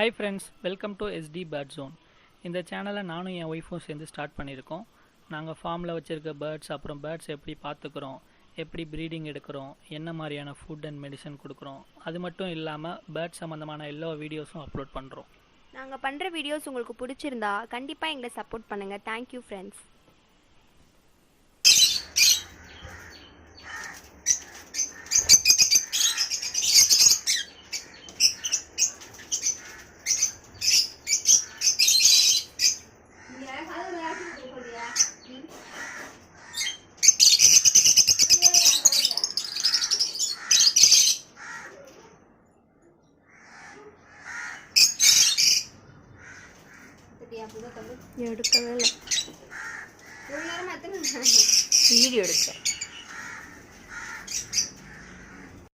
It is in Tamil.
Hi friends, welcome to sdbirdzone. இந்த சேனலை நானும் என் ஒய்ஃபும் சேர்ந்து ஸ்டார்ட் பண்ணியிருக்கோம். நாங்கள் ஃபார்மில் வச்சுருக்க பேர்ட்ஸ், அப்புறம் பேர்ட்ஸ் எப்படி பார்த்துக்கிறோம், எப்படி ப்ரீடிங் எடுக்கிறோம், என்ன மாதிரியான ஃபுட் அண்ட் மெடிசன் கொடுக்குறோம், அது மட்டும் இல்லாமல் பேர்ட்ஸ் சம்மந்தமான எல்லா வீடியோஸும் அப்லோட் பண்ணுறோம். நாங்கள் பண்ணுற வீடியோஸ் உங்களுக்கு பிடிச்சிருந்தா கண்டிப்பாக எங்களை சப்போர்ட் பண்ணுங்கள். Thank you friends. எடுக்கவே இல்லை, வீடியோ எடுக்க.